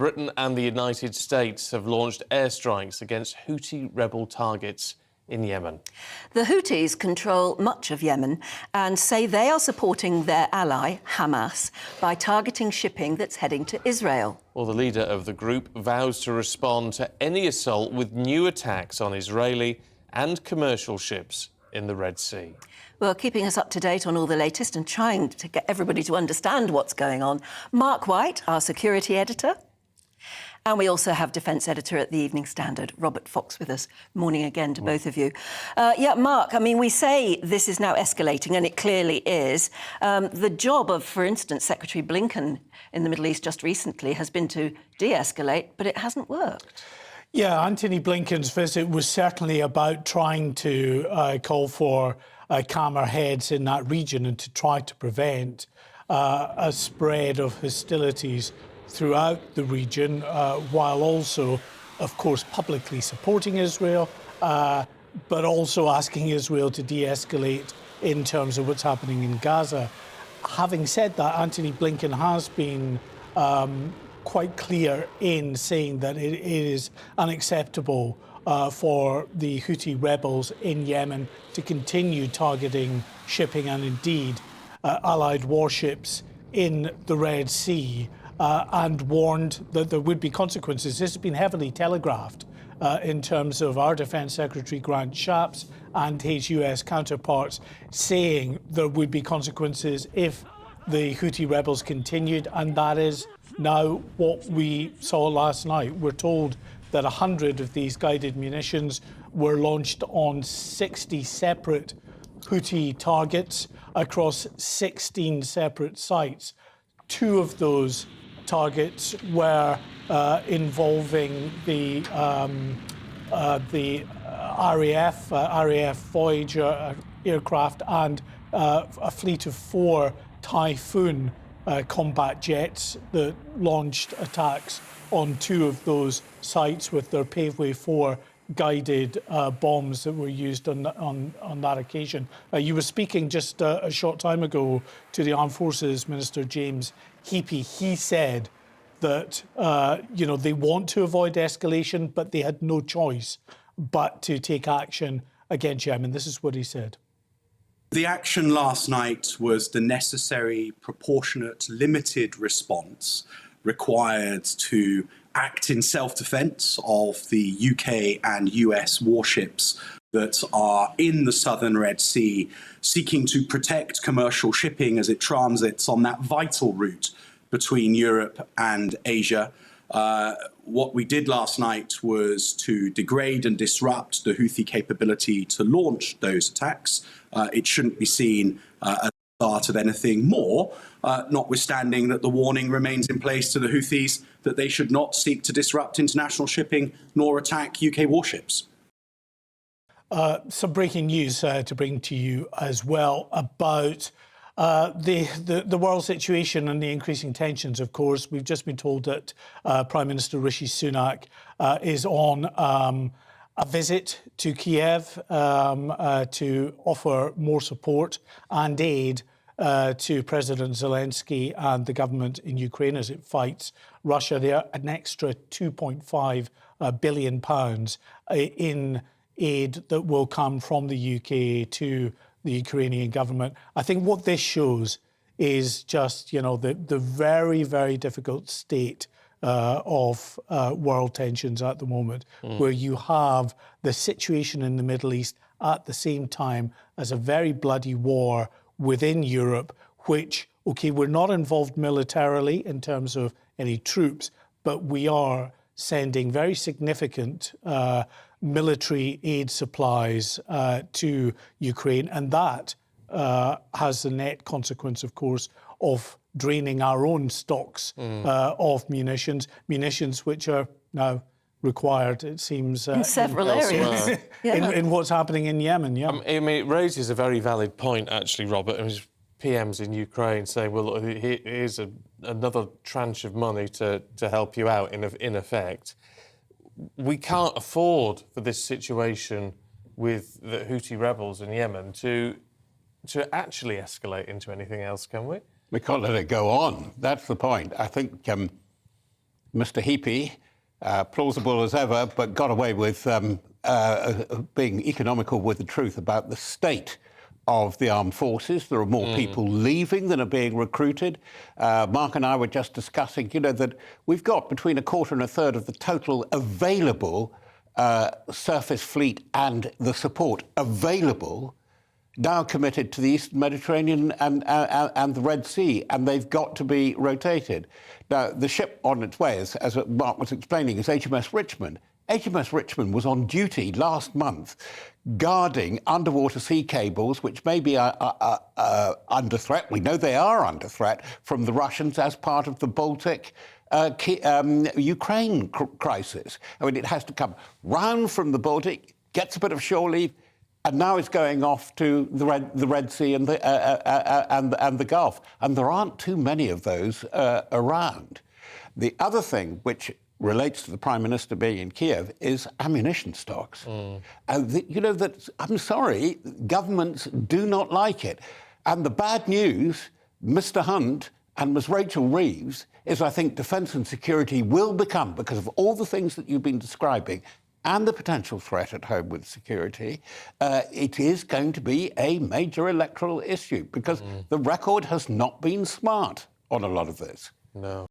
Britain and the United States have launched airstrikes against Houthi rebel targets in Yemen. The Houthis control much of Yemen and say they are supporting their ally, Hamas, by targeting shipping that's heading to Israel. Well, the leader of the group vows to respond to any assault with new attacks on Israeli and commercial ships in the Red Sea. Well, keeping us up to date on all the latest and trying to get everybody to understand what's going on, Mark White, our security editor. And we also have defence editor at the Evening Standard, Robert Fox, with us. Morning again to both of you. Mark, I mean, we say this is now escalating, and it clearly is. The job of, for instance, Secretary Blinken in the Middle East just recently has been to de-escalate, but it hasn't worked. Yeah, Antony Blinken's visit was certainly about trying to call for calmer heads in that region and to try to prevent a spread of hostilities throughout the region, while also, of course, publicly supporting Israel, but also asking Israel to de-escalate in terms of what's happening in Gaza. Having said that, Antony Blinken has been quite clear in saying that it is unacceptable for the Houthi rebels in Yemen to continue targeting shipping and indeed Allied warships in the Red Sea, and warned that there would be consequences. This has been heavily telegraphed in terms of our Defence Secretary Grant Shapps and his US counterparts saying there would be consequences if the Houthi rebels continued, and that is now what we saw last night. We're told that 100 of these guided munitions were launched on 60 separate Houthi targets across 16 separate sites. 2 of those targets were involving the RAF Voyager aircraft and a fleet of 4 Typhoon combat jets that launched attacks on 2 of those sites with their Paveway 4 guided bombs that were used on that occasion. You were speaking just a short time ago to the Armed Forces Minister James Heappey. He said that they want to avoid escalation, but they had no choice but to take action against Yemen. This is what he said. The action last night was the necessary, proportionate, limited response required to act in self-defence of the UK and US warships that are in the southern Red Sea, seeking to protect commercial shipping as it transits on that vital route between Europe and Asia. What we did last night was to degrade and disrupt the Houthi capability to launch those attacks. It shouldn't be seen as the start of anything more, notwithstanding that the warning remains in place to the Houthis that they should not seek to disrupt international shipping nor attack UK warships. Some breaking news to bring to you as well about the world situation and the increasing tensions. Of course, we've just been told that Prime Minister Rishi Sunak is on a visit to Kiev to offer more support and aid to President Zelensky and the government in Ukraine as it fights Russia. There are an extra £2.5 billion in aid that will come from the UK to the Ukrainian government. I think what this shows is just, the very, very difficult state of world tensions at the moment, where you have the situation in the Middle East at the same time as a very bloody war within Europe, which, OK, we're not involved militarily in terms of any troops, but we are sending very significant military aid supplies to Ukraine. And that has the net consequence, of course, of draining our own stocks of munitions which are now required, it seems, in several areas. in what's happening in Yemen. Yeah. I mean, it raises a very valid point, actually, Robert. It PMs in Ukraine saying, well, here's another tranche of money to help you out, in effect. We can't afford for this situation with the Houthi rebels in Yemen to actually escalate into anything else, can we? We can't let it go on. That's the point. I think Mr. Heapy, plausible as ever, but got away with being economical with the truth about the state of the armed forces. There are more people leaving than are being recruited. Mark and I were just discussing, that we've got between a quarter and a third of the total available surface fleet and the support available now committed to the Eastern Mediterranean and the Red Sea, and they've got to be rotated. Now, the ship on its way, as Mark was explaining, is HMS Richmond. HMS Richmond was on duty last month guarding underwater sea cables, which may be under threat. We know they are under threat from the Russians as part of the Baltic Ukraine crisis. I mean, it has to come round from the Baltic, gets a bit of shore leave, and now it's going off to the Red Sea and the Gulf. And there aren't too many of those around. The other thing, which relates to the Prime Minister being in Kiev, is ammunition stocks. That I'm sorry, governments do not like it. And the bad news, Mr. Hunt and Ms. Rachel Reeves, is I think defence and security will become, because of all the things that you've been describing, and the potential threat at home with security, it is going to be a major electoral issue, because the record has not been smart on a lot of this. No.